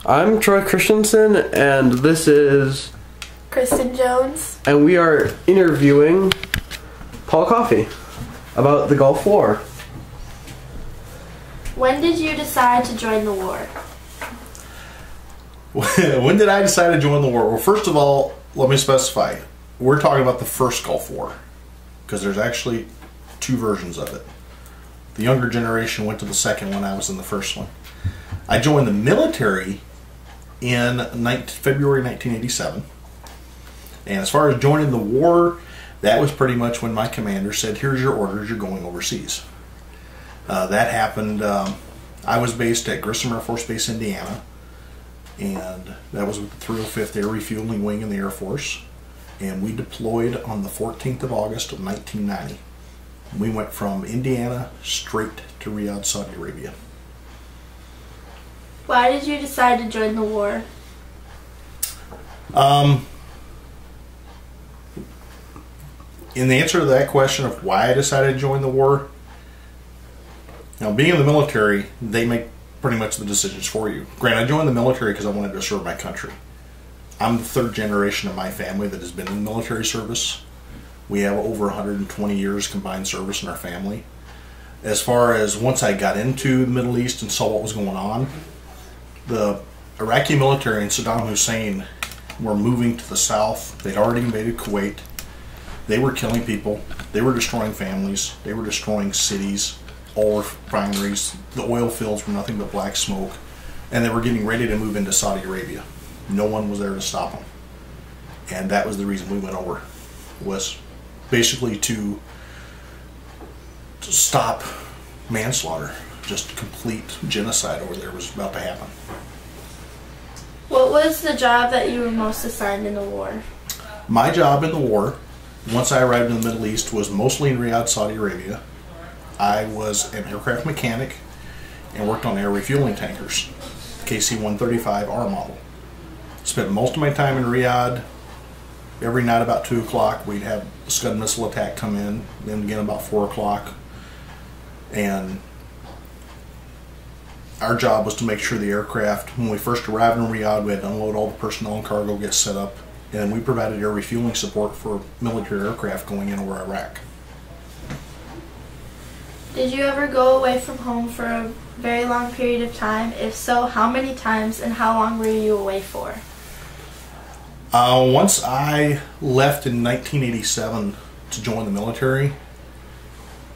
I'm Troy Christensen, and this is Kristen Jones. And we are interviewing Paul Coffey about the Gulf War. When did you decide to join the war? When did I decide to join the war? Well, first of all, let me specify. We're talking about the first Gulf War, because there's actually two versions of it. The younger generation went to the second one. I was in the first one. I joined the military in February 1987. And as far as joining the war, that was pretty much when my commander said, here's your orders, you're going overseas. That happened, I was based at Grissom Air Force Base, Indiana. And that was with the 305th Air Refueling Wing in the Air Force. And we deployed on the 14th of August of 1990. We went from Indiana straight to Riyadh, Saudi Arabia. Why did you decide to join the war? In the answer to that question of why I decided to join the war, now being in the military, they make pretty much the decisions for you. Granted, I joined the military because I wanted to serve my country. I'm the third generation of my family that has been in military service. We have over 120 years combined service in our family. As far as once I got into the Middle East and saw what was going on, the Iraqi military and Saddam Hussein were moving to the south. They'd already invaded Kuwait. They were killing people. They were destroying families. They were destroying cities, oil refineries. The oil fields were nothing but black smoke. And they were getting ready to move into Saudi Arabia. No one was there to stop them. And that was the reason we went over, was basically to stop manslaughter. Just complete genocide over there was about to happen. What was the job that you were most assigned in the war? My job in the war, once I arrived in the Middle East, was mostly in Riyadh, Saudi Arabia. I was an aircraft mechanic and worked on air refueling tankers, KC-135R model. Spent most of my time in Riyadh. Every night about 2 o'clock we'd have a Scud missile attack come in, then again about 4 o'clock. And our job was to make sure the aircraft, when we first arrived in Riyadh, we had to unload all the personnel and cargo, get set up, and we provided air refueling support for military aircraft going in over Iraq. Did you ever go away from home for a very long period of time? If so, how many times and how long were you away for? Once I left in 1987 to join the military,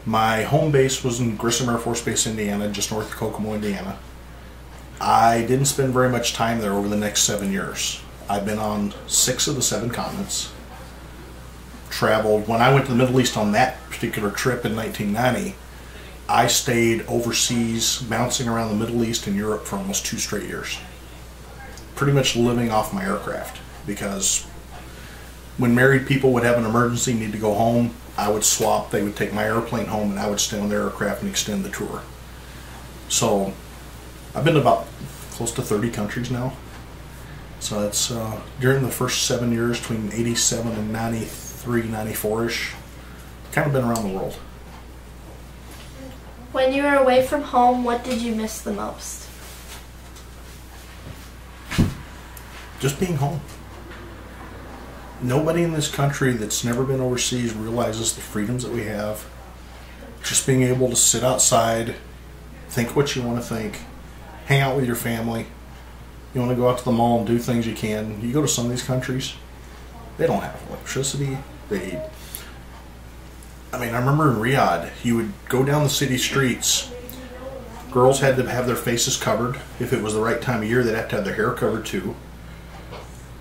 my home base was in Grissom Air Force Base, Indiana, just north of Kokomo, Indiana. I didn't spend very much time there over the next 7 years. I've been on 6 of the 7 continents. Traveled, when I went to the Middle East on that particular trip in 1990, I stayed overseas, bouncing around the Middle East and Europe for almost 2 straight years. Pretty much living off my aircraft, because when married people would have an emergency, need to go home, I would swap. They would take my airplane home and I would stay on their aircraft and extend the tour. So I've been to about close to 30 countries now. So that's during the first 7 years, between 87 and 93, 94-ish, kind of been around the world. When you were away from home, what did you miss the most? Just being home. Nobody in this country that's never been overseas realizes the freedoms that we have. Just being able to sit outside, think what you want to think, hang out with your family. You want to go out to the mall and do things you can. You go to some of these countries, they don't have electricity. I remember in Riyadh, you would go down the city streets. Girls had to have their faces covered. If it was the right time of year, they'd have to have their hair covered too.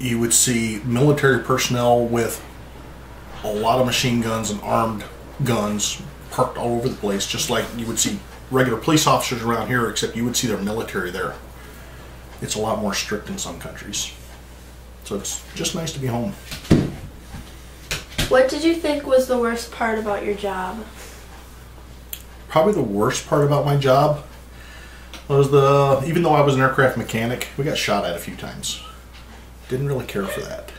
You would see military personnel with a lot of machine guns and armed guns parked all over the place, just like you would see regular police officers around here, except you would see their military there. It's a lot more strict in some countries. So it's just nice to be home. What did you think was the worst part about your job? Probably the worst part about my job was even though I was an aircraft mechanic, we got shot at a few times. Didn't really care for that.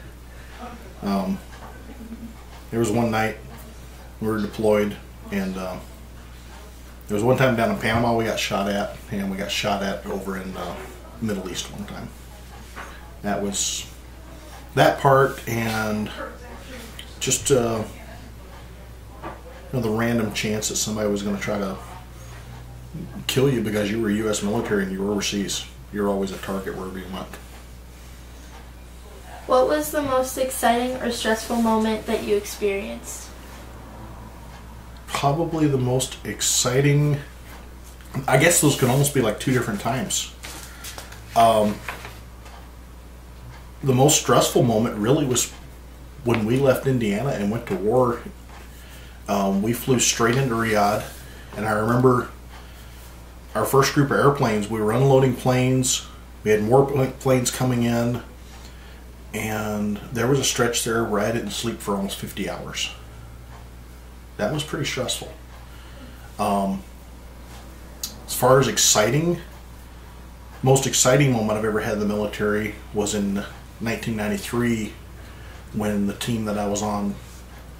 There was one night we were deployed, and there was one time down in Panama we got shot at, and we got shot at over in Middle East one time. That was that part, and just the random chance that somebody was going to try to kill you because you were U.S. military and you were overseas. You're always a target wherever you went. What was the most exciting or stressful moment that you experienced? Probably the most exciting, I guess those could almost be like two different times. The most stressful moment really was when we left Indiana and went to war. We flew straight into Riyadh, and I remember our first group of airplanes, we were unloading planes, we had more planes coming in, and there was a stretch there where I didn't sleep for almost 50 hours. That was pretty stressful. As far as exciting, most exciting moment I've ever had in the military was in 1993 when the team that I was on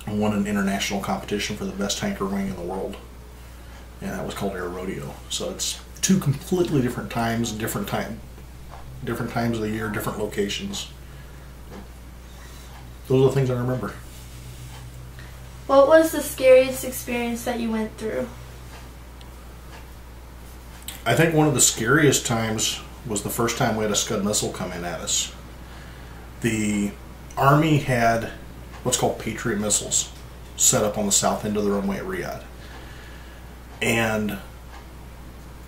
won an international competition for the best tanker wing in the world. And that was called Air Rodeo. So it's two completely different times, different times of the year, different locations. Those are the things I remember. What was the scariest experience that you went through? I think one of the scariest times was the first time we had a Scud missile come in at us. The Army had what's called Patriot missiles set up on the south end of the runway at Riyadh. And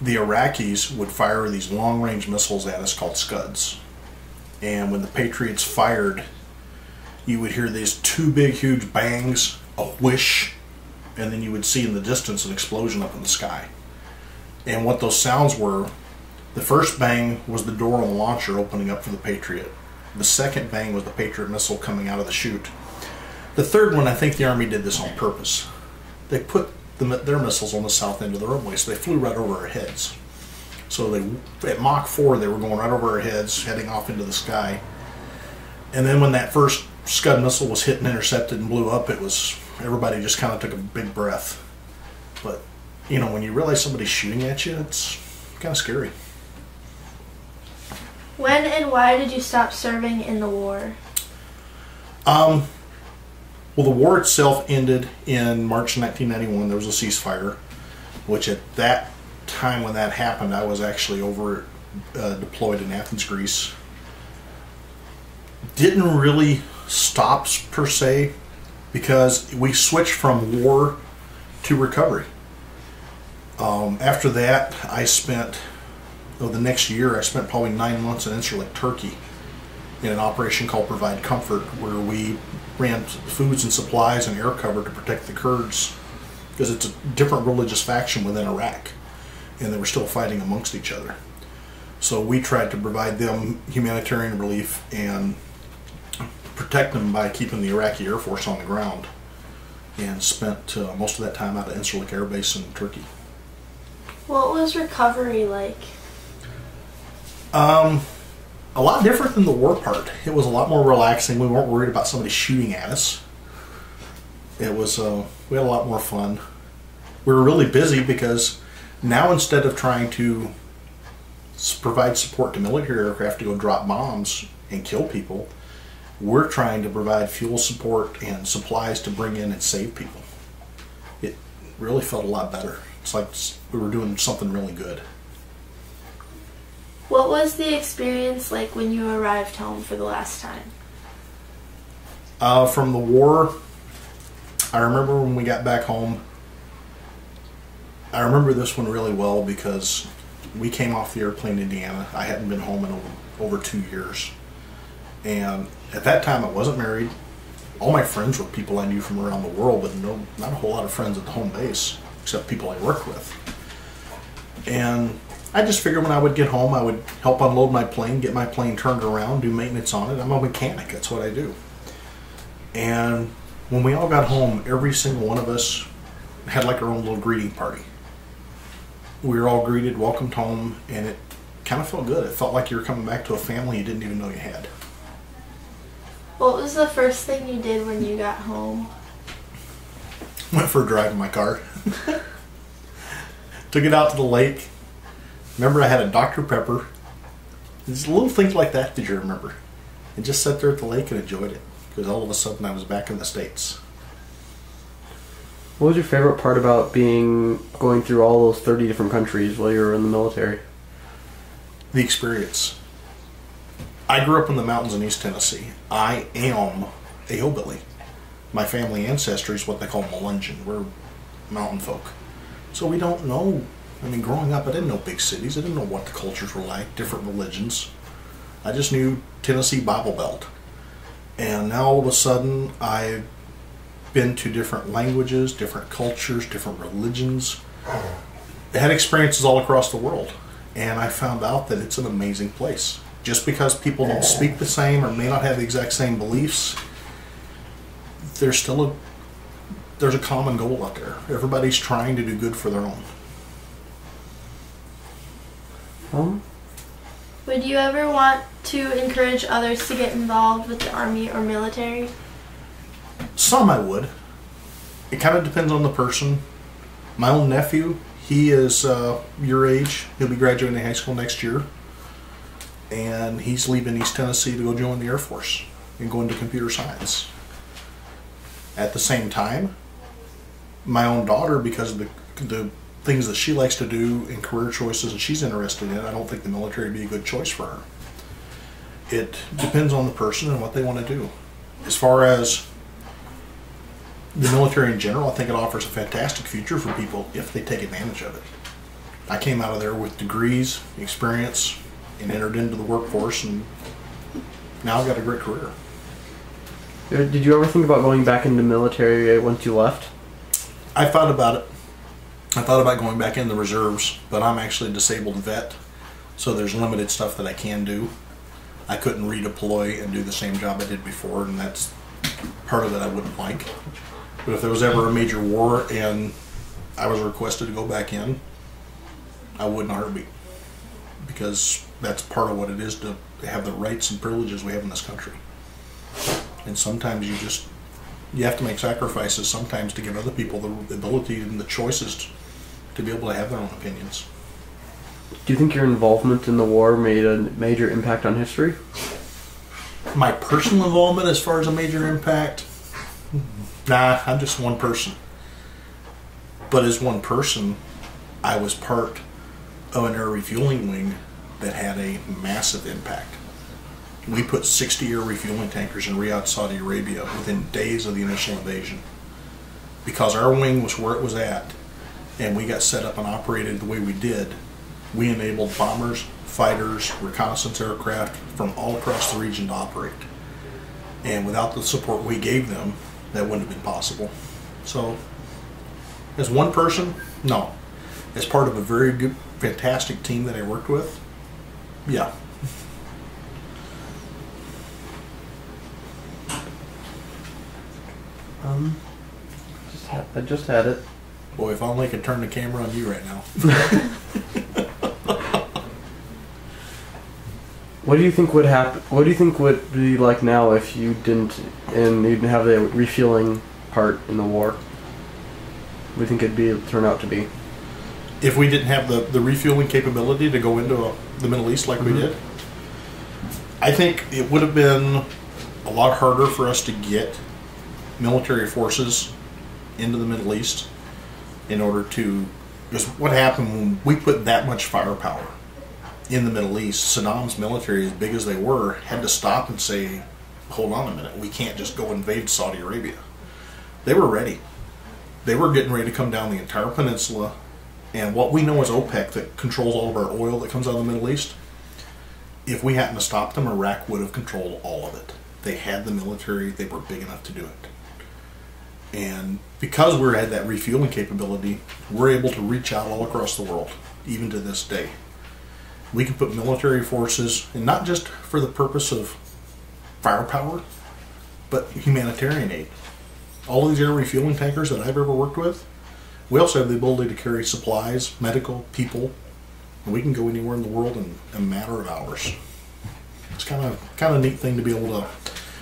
the Iraqis would fire these long-range missiles at us called Scuds. And when the Patriots fired, you would hear these two big, huge bangs, a whoosh, and then you would see in the distance an explosion up in the sky. And what those sounds were, the first bang was the door on the launcher opening up for the Patriot. The second bang was the Patriot missile coming out of the chute. The third one, I think the Army did this on purpose. They put their missiles on the south end of the runway, so they flew right over our heads. So at Mach 4, they were going right over our heads, heading off into the sky. And then when that first Scud missile was hit and intercepted and blew up, everybody just kind of took a big breath. But, when you realize somebody's shooting at you, it's kind of scary. When and why did you stop serving in the war? Well, the war itself ended in March 1991. There was a ceasefire, which at that time when that happened, I was actually deployed in Athens, Greece. Didn't really stop per se, because we switched from war to recovery. After that, the next year, I spent probably 9 months in Incirlik, Turkey, in an operation called Provide Comfort, where we ran foods and supplies and air cover to protect the Kurds, because it's a different religious faction within Iraq, and they were still fighting amongst each other. So we tried to provide them humanitarian relief and protect them by keeping the Iraqi Air Force on the ground, and spent most of that time out of Incirlik Air Base in Turkey. What was recovery like? A lot different than the war part. It was a lot more relaxing. We weren't worried about somebody shooting at us. It was, we had a lot more fun. We were really busy because now, instead of trying to provide support to military aircraft to go drop bombs and kill people, we're trying to provide fuel support and supplies to bring in and save people. It really felt a lot better. It's like we were doing something really good. What was the experience like when you arrived home for the last time? From the war, I remember when we got back home, I remember this one really well because we came off the airplane in Indiana. I hadn't been home in over 2 years. And at that time I wasn't married. All my friends were people I knew from around the world, but not a whole lot of friends at the home base, except people I worked with. And I just figured when I would get home, I would help unload my plane, get my plane turned around, do maintenance on it. I'm a mechanic, that's what I do. And when we all got home, every single one of us had like our own little greeting party. We were all greeted, welcomed home, and it kind of felt good. It felt like you were coming back to a family you didn't even know you had. What was the first thing you did when you got home? Went for a drive in my car. Took it out to the lake. Remember, I had a Dr. Pepper, It's little things like that you remember. And just sat there at the lake and enjoyed it. Because all of a sudden I was back in the States. What was your favorite part about going through all those 30 different countries while you were in the military? The experience. I grew up in the mountains in East Tennessee. I am a hillbilly. My family ancestry is what they call Melungeon. We're mountain folk. So we don't know. I mean, growing up, I didn't know big cities. I didn't know what the cultures were like, different religions. I just knew Tennessee Bible Belt. And now all of a sudden, I've been to different languages, different cultures, different religions. I had experiences all across the world. And I found out that it's an amazing place. Just because people don't speak the same or may not have the exact same beliefs, there's a common goal out there. Everybody's trying to do good for their own. Would you ever want to encourage others to get involved with the Army or military? Some I would. It kind of depends on the person. My own nephew, he is your age. He'll be graduating high school next year. And he's leaving East Tennessee to go join the Air Force and go into computer science. At the same time, my own daughter, because of the things that she likes to do and career choices that she's interested in, I don't think the military would be a good choice for her. It depends on the person and what they want to do. As far as the military in general, I think it offers a fantastic future for people if they take advantage of it. I came out of there with degrees, experience, and entered into the workforce, and now I've got a great career. Did you ever think about going back into the military once you left? I thought about it. I thought about going back in the reserves, but I'm actually a disabled vet, so there's limited stuff that I can do. I couldn't redeploy and do the same job I did before, and that's part of it I wouldn't like. But if there was ever a major war and I was requested to go back in, I would in a heartbeat, because that's part of what it is to have the rights and privileges we have in this country. And sometimes you have to make sacrifices sometimes to give other people the ability and the choices to be able to have their own opinions. Do you think your involvement in the war made a major impact on history? My personal involvement as far as a major impact? Nah, I'm just one person. But as one person, I was part of an air refueling wing that had a massive impact. We put 60 air refueling tankers in Riyadh, Saudi Arabia within days of the initial invasion. Because our wing was where it was at, and we got set up and operated the way we did, we enabled bombers, fighters, reconnaissance aircraft from all across the region to operate. And without the support we gave them, that wouldn't have been possible. So, as one person, no. As part of a very good, fantastic team that I worked with, yeah. I just had it. Boy, if only I could turn the camera on you right now. What do you think would happen? What do you think would be like now if you didn't have the refueling part in the war? What do you think it'd turn out to be? If we didn't have the refueling capability to go into the Middle East like we did, I think it would have been a lot harder for us to get military forces into the Middle East in order to, because what happened when we put that much firepower in the Middle East, Saddam's military, as big as they were, had to stop and say, hold on a minute, we can't just go invade Saudi Arabia. They were ready. They were getting ready to come down the entire peninsula, and what we know as OPEC that controls all of our oil that comes out of the Middle East, if we hadn't stopped them, Iraq would have controlled all of it. They had the military, they were big enough to do it. And because we had that refueling capability, we're able to reach out all across the world, even to this day. We can put military forces, and not just for the purpose of firepower, but humanitarian aid. All of these air refueling tankers that I've ever worked with, we also have the ability to carry supplies, medical, people, and we can go anywhere in the world in a matter of hours. It's kind of a neat thing to be able to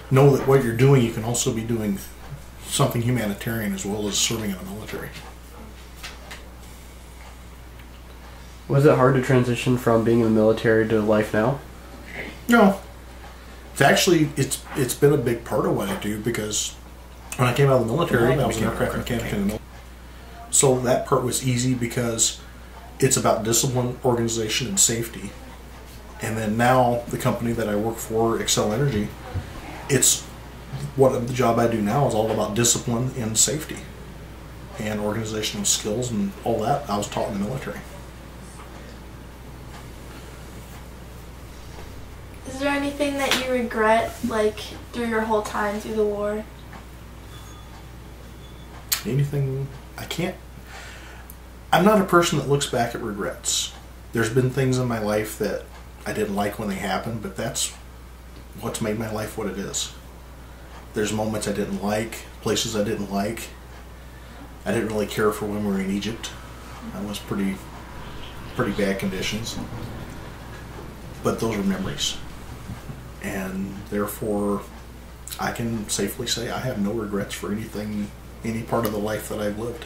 know that what you're doing, you can also be doing something humanitarian as well as serving in the military. Was it hard to transition from being in the military to life now? No. It's been a big part of what I do, because when I came out of the military, I was an aircraft mechanic in the military. So that part was easy because it's about discipline, organization, and safety. And then now the company that I work for, Xcel Energy, it's what the job I do now is all about discipline and safety and organizational skills and all that I was taught in the military. Is there anything that you regret, like, through your whole time through the war? Anything I'm not a person that looks back at regrets. There's been things in my life that I didn't like when they happened, but that's what's made my life what it is. There's moments I didn't like, places I didn't like. I didn't really care for when we were in Egypt. That was pretty bad conditions. But those are memories. And therefore, I can safely say I have no regrets for anything, any part of the life that I've lived.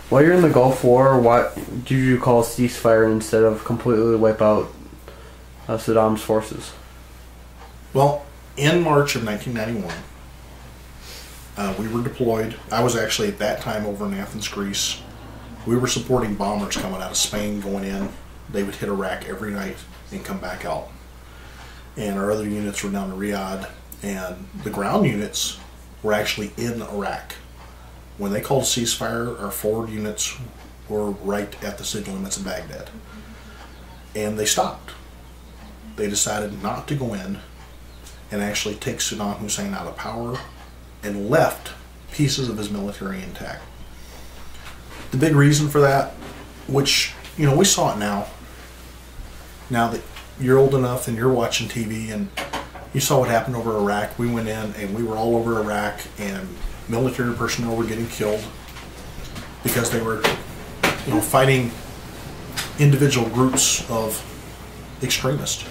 While you're in the Gulf War, what did you call ceasefire instead of completely wipe out Saddam's forces? Well, in March of 1991, we were deployed. I was actually at that time over in Athens, Greece. We were supporting bombers coming out of Spain going in. They would hit Iraq every night and come back out. And our other units were down in Riyadh, and the ground units were actually in Iraq. When they called ceasefire, our forward units were right at the city limits of Baghdad. And they stopped. They decided not to go in and actually take Saddam Hussein out of power, and left pieces of his military intact. The big reason for that, which, you know, we saw it now. Now that you're old enough and you're watching TV and you saw what happened over Iraq, we went in and we were all over Iraq, and military personnel were getting killed because they were, you know, fighting individual groups of extremists.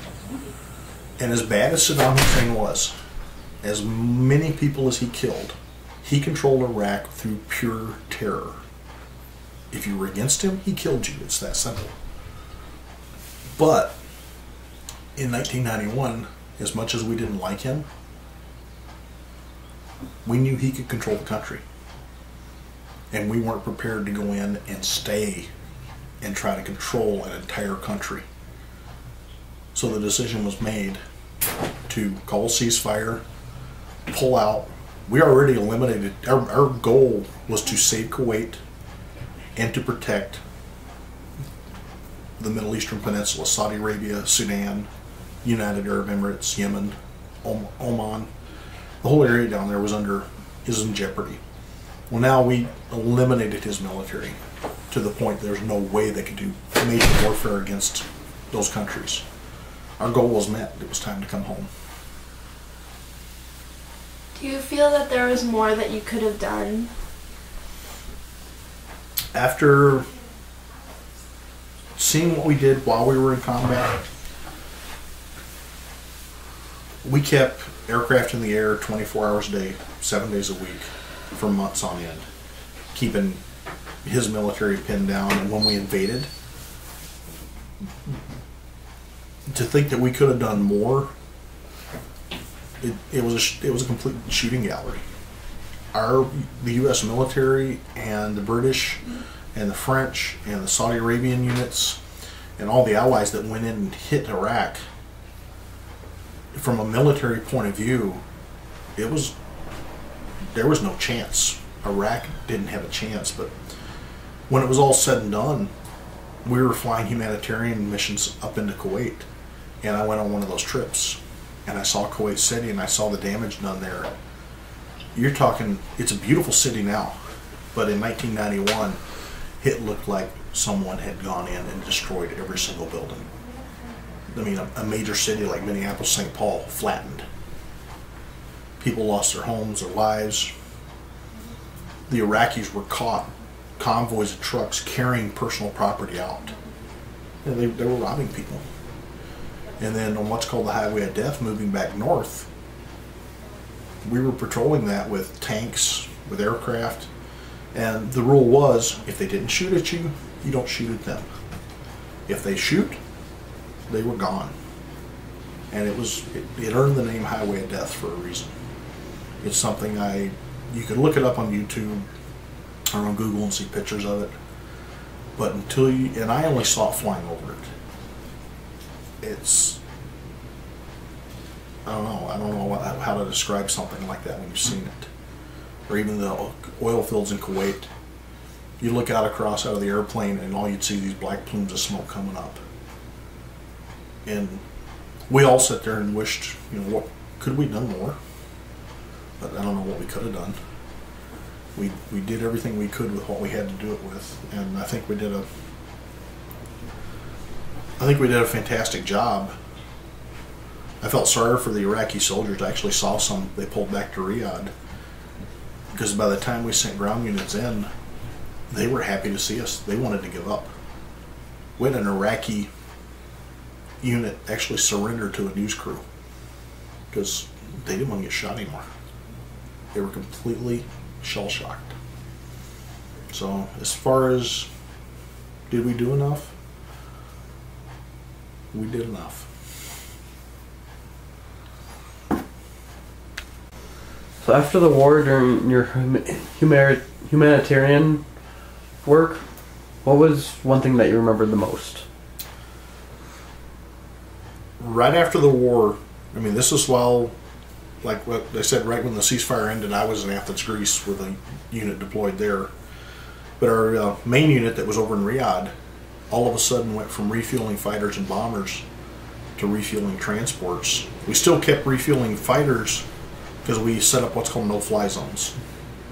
And as bad as Saddam Hussein was, as many people as he killed, he controlled Iraq through pure terror. If you were against him, he killed you. It's that simple. But in 1991, as much as we didn't like him, we knew he could control the country. And we weren't prepared to go in and stay and try to control an entire country. So the decision was made to call a ceasefire, pull out. We already eliminated, our goal was to save Kuwait and to protect the Middle Eastern Peninsula, Saudi Arabia, Sudan, United Arab Emirates, Yemen, Oman. The whole area down there was in jeopardy. Well, now we eliminated his military to the point there's no way they could do major warfare against those countries. Our goal was met. It was time to come home. Do you feel that there was more that you could have done? After seeing what we did while we were in combat, we kept aircraft in the air 24 hours a day, 7 days a week, for months on end, keeping his military pinned down. And when we invaded, to think that we could have done more, it was a complete shooting gallery. The U.S. military and the British and the French and the Saudi Arabian units and all the allies that went in and hit Iraq, from a military point of view, there was no chance. Iraq didn't have a chance. But when it was all said and done, we were flying humanitarian missions up into Kuwait, and I went on one of those trips, and I saw Kuwait City, and I saw the damage done there. You're talking, it's a beautiful city now, but in 1991, it looked like someone had gone in and destroyed every single building. I mean, a major city like Minneapolis, St. Paul, flattened. People lost their homes, their lives. The Iraqis were caught, convoys of trucks carrying personal property out. And they were robbing people. And then on what's called the Highway of Death, moving back north, we were patrolling that with tanks, with aircraft, And the rule was, if they didn't shoot at you, you don't shoot at them. If they shoot, they were gone. And it earned the name Highway of Death for a reason. It's something you could look it up on YouTube or on Google and see pictures of it. But and I only saw it flying over it. I don't know how to describe something like that when you've seen it. Or even the oil fields in Kuwait. You look out across out of the airplane and all you'd see these black plumes of smoke coming up. And we all sat there and wished, what could we have done more? But I don't know what we could have done. We did everything we could with what we had to do it with, and I think we did a fantastic job. I felt sorry for the Iraqi soldiers. I actually saw some they pulled back to Riyadh, because by the time we sent ground units in, they were happy to see us. They wanted to give up. We had an Iraqi unit actually surrender to a news crew because they didn't want to get shot anymore. They were completely shell-shocked. So as far as did we do enough? We did enough. So after the war, during your humanitarian work, what was one thing that you remembered the most? Right after the war, this is while, like what I said, right when the ceasefire ended, I was in Athens, Greece, with a unit deployed there. But our main unit that was over in Riyadh, all of a sudden went from refueling fighters and bombers to refueling transports. We still kept refueling fighters because we set up what's called no-fly zones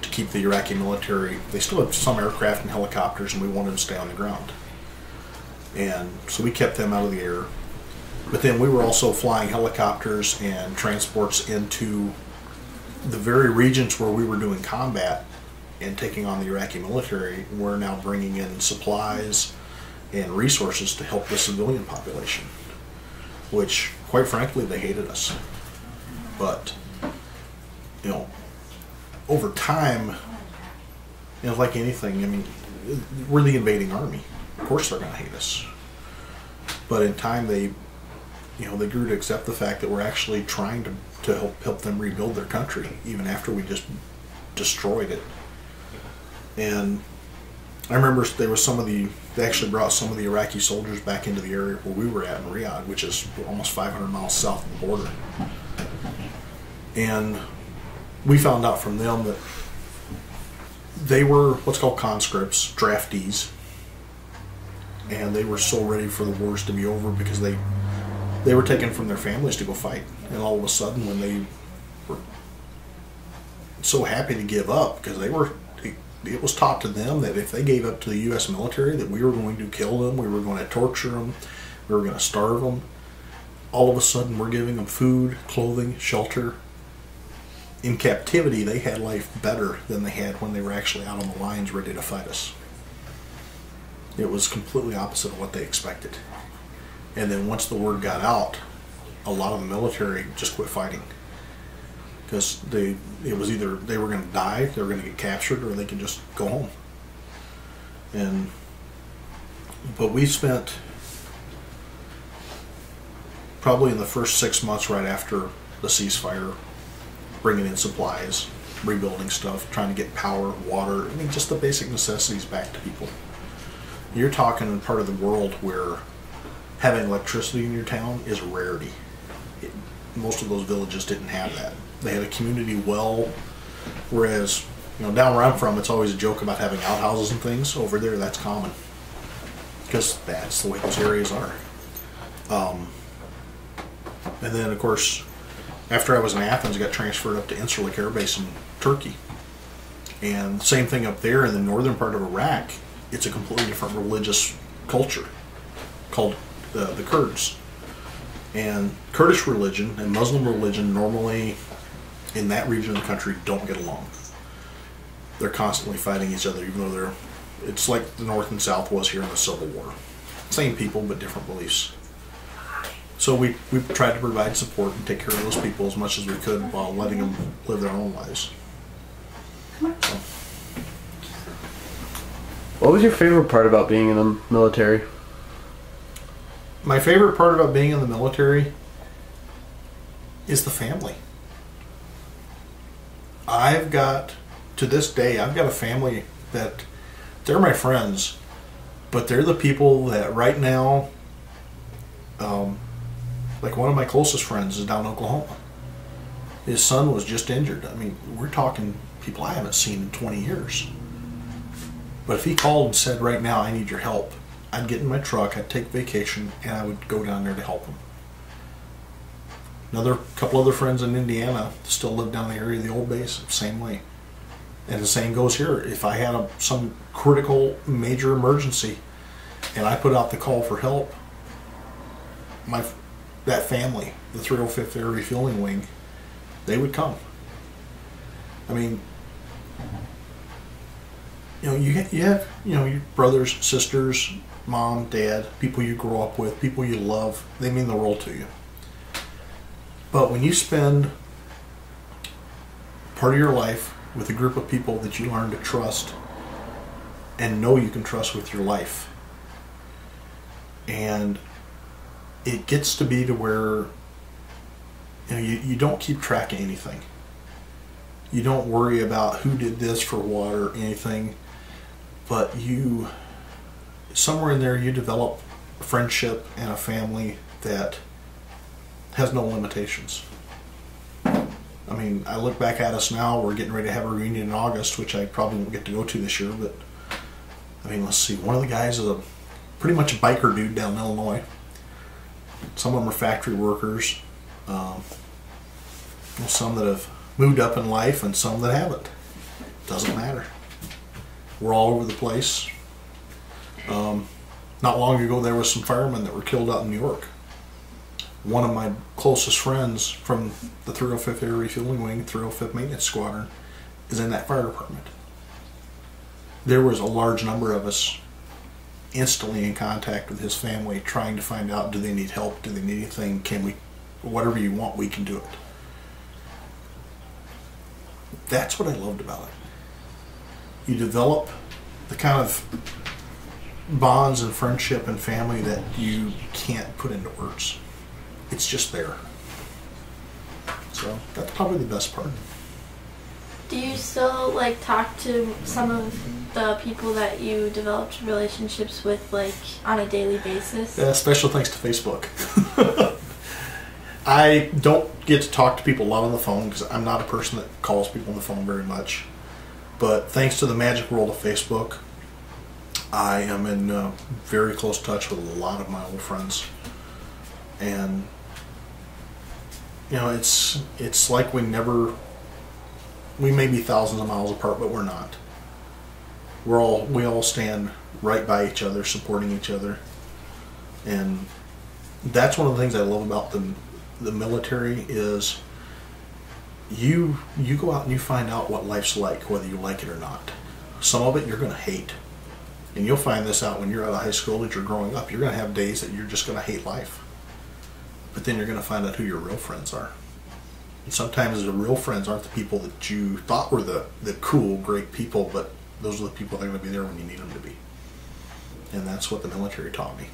to keep the Iraqi military. They still have some aircraft and helicopters, and we wanted them to stay on the ground. And so we kept them out of the air. But then we were also flying helicopters and transports into the very regions where we were doing combat and taking on the Iraqi military. We're now bringing in supplies and resources to help the civilian population, which, quite frankly, they hated us. But, over time, like anything, we're the invading army. Of course they're going to hate us. But in time, they grew to accept the fact that we're actually trying to help them rebuild their country, even after we just destroyed it. And I remember they actually brought some of the Iraqi soldiers back into the area where we were at in Riyadh, which is almost 500 miles south of the border. And we found out from them that they were what's called conscripts, draftees, and they were so ready for the wars to be over because they were taken from their families to go fight. And all of a sudden, when they were so happy to give up, because it was taught to them that if they gave up to the U.S. military, that we were going to kill them, we were going to torture them, we were going to starve them. All of a sudden, we're giving them food, clothing, shelter. In captivity, they had life better than they had when they were actually out on the lines ready to fight us. It was completely opposite of what they expected. And then once the word got out, a lot of the military just quit fighting. Because it was either they were going to die, they were going to get captured, or they could just go home. But we spent probably in the first 6 months right after the ceasefire bringing in supplies, rebuilding stuff, trying to get power, water, just the basic necessities back to people. You're talking in part of the world where having electricity in your town is a rarity. Most of those villages didn't have that. They had a community well, whereas down where I'm from, it's always a joke about having outhouses and things. Over there, that's common because that's the way those areas are. And then, of course, after I was in Athens, I got transferred up to Incirlik Air Base in Turkey. And same thing up there in the northern part of Iraq. It's a completely different religious culture called the Kurds. And Kurdish religion and Muslim religion normally in that region of the country don't get along. They're constantly fighting each other, even though it's like the North and South was here in the Civil War. Same people, but different beliefs. So we tried to provide support and take care of those people as much as we could while letting them live their own lives. So. What was your favorite part about being in the military? My favorite part about being in the military is the family. To this day, I've got a family that they're my friends, but they're the people that right now, like one of my closest friends is down in Oklahoma. His son was just injured. I mean, we're talking people I haven't seen in 20 years. But if he called and said, right now, I need your help, I'd get in my truck, I'd take vacation, and I would go down there to help him. Another couple other friends in Indiana still live down the area of the old base, same way. And the same goes here. If I had some critical major emergency and I put out the call for help, that family, the 305th Air Refueling Wing, they would come. I mean, you have your brothers, sisters, mom, dad, people you grow up with, people you love. They mean the world to you. But when you spend part of your life with a group of people that you learn to trust and know you can trust with your life, and it gets to be to where you don't keep track of anything. You don't worry about who did this for what or anything, but somewhere in there you develop a friendship and a family that has no limitations. I mean, I look back at us now, we're getting ready to have a reunion in August, which I probably won't get to go to this year, but I mean, let's see, one of the guys is pretty much a biker dude down in Illinois. Some of them are factory workers. Some that have moved up in life and some that haven't. Doesn't matter. We're all over the place. Not long ago there was some firemen that were killed out in New York. One of my closest friends from the 305th Air Refueling Wing, 305th Maintenance Squadron, is in that fire department. There was a large number of us instantly in contact with his family, trying to find out, do they need help, do they need anything, whatever you want, we can do it. That's what I loved about it. You develop the kind of bonds and friendship and family that you can't put into words. It's just there. So that's probably the best part. Do you still talk to some of the people that you developed relationships with on a daily basis? Special thanks to Facebook. I don't get to talk to people a lot on the phone because I'm not a person that calls people on the phone very much. But thanks to the magic world of Facebook, I am in very close touch with a lot of my old friends. And it's like we may be thousands of miles apart, but we're not. We all stand right by each other, supporting each other. And that's one of the things I love about the military is you go out and you find out what life's like, whether you like it or not. Some of it you're going to hate. And you'll find this out when you're out of high school, that you're growing up. You're going to have days that you're just going to hate life. But then you're going to find out who your real friends are. And sometimes the real friends aren't the people that you thought were the cool, great people, but those are the people that are going to be there when you need them to be. And that's what the military taught me.